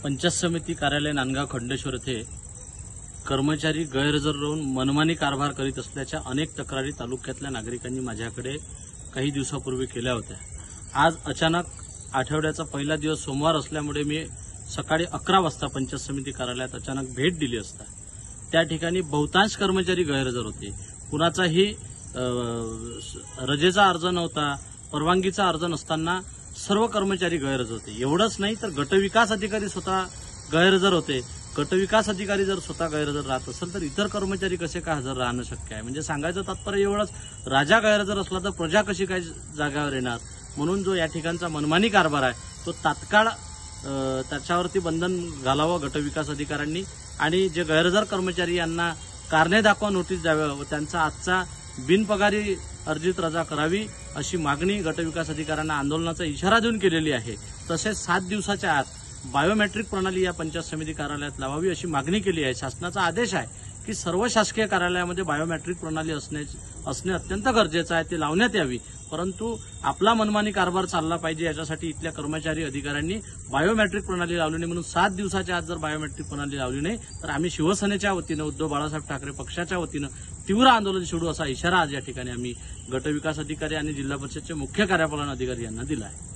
पंचायत समिती कार्यालय नांदगाव खंडेश्वर येथे कर्मचारी गैरहजर राहून मनमानी कारभार करीत असल्याच्या अनेक तक्रारी तालुक्यातल्या नागरिकांनी माझ्याकडे काही दिवसापूर्वी केल्या होत्या। आज अचानक आठवड्याचा पहिला दिवस सोमवार असल्यामुळे मी सकाळी 11 वाजता पंचायत समिती कार्यालयात अचानक भेट दिली असता त्या ठिकाणी बहुतांश कर्मचारी गैरहजर होते। कुणाचाही रजेचा अर्ज नव्हता, परवानगीचा अर्ज नसताना सर्व कर्मचारी गैरहजर होते। एवढंच नाही तर गटविकास अधिकारी स्वतः गैरहजर होते। गटविकास अधिकारी जर स्वतः गैरहजर राहत असेल तर इतर कर्मचारी कसे काय हजर राहणं शक्य आहे। म्हणजे सांगायचं तात्पर्य एवढंच, राजा गैरहजर असला तर प्रजा कशी काय जागावर येणार। म्हणून जो या ठिकाणचा मनमानी कारभार आहे तो तात्काळ त्याच्यावरती बंधन घालावं गटविकास अधिकाऱ्यांनी आणि जे गैरहजर कर्मचारी यांना कारणे दाखवा नोटीस द्यावी व त्यांचा आजचा बिनपगारी अर्जित रजा करावी अशी मागणी गटविकास अधिकाऱ्यांना आंदोलनाचा इशारा देऊन केलेली आहे। तसेच 7 दिवसाच्या आत बायोमेट्रिक प्रणाली या पंचायत समिती कार्यालयात लावावी अशी मागणी केली आहे। शासनाचा आदेश आहे की सर्व शासकीय कार्यालयामध्ये बायोमेट्रिक प्रणाली असणे अत्यंत गरजेचं आहे, ते लावण्यात यावी। परंतु आपला मनमानी कारभार चालला पाहिजे याच्यासाठी इथल्या कर्मचारी अधिकाऱ्यांनी बायोमेट्रिक प्रणाली लावली नाही। म्हणून 7 दिवसाच्या आत जर बायोमेट्रिक प्रणाली लावली नाही तर आम्ही शिवसेनेच्या वतीनं, उद्धव बाळासाहेब ठाकरे पक्षाच्या वतीनं तीव्र आंदोलन छेडू असा इशारा आज या ठिकाणी आम्ही गटविकास अधिकारी आणि जिल्हा परिषदेचे मुख्य कार्यपालन अधिकारी यांना दिला आहे।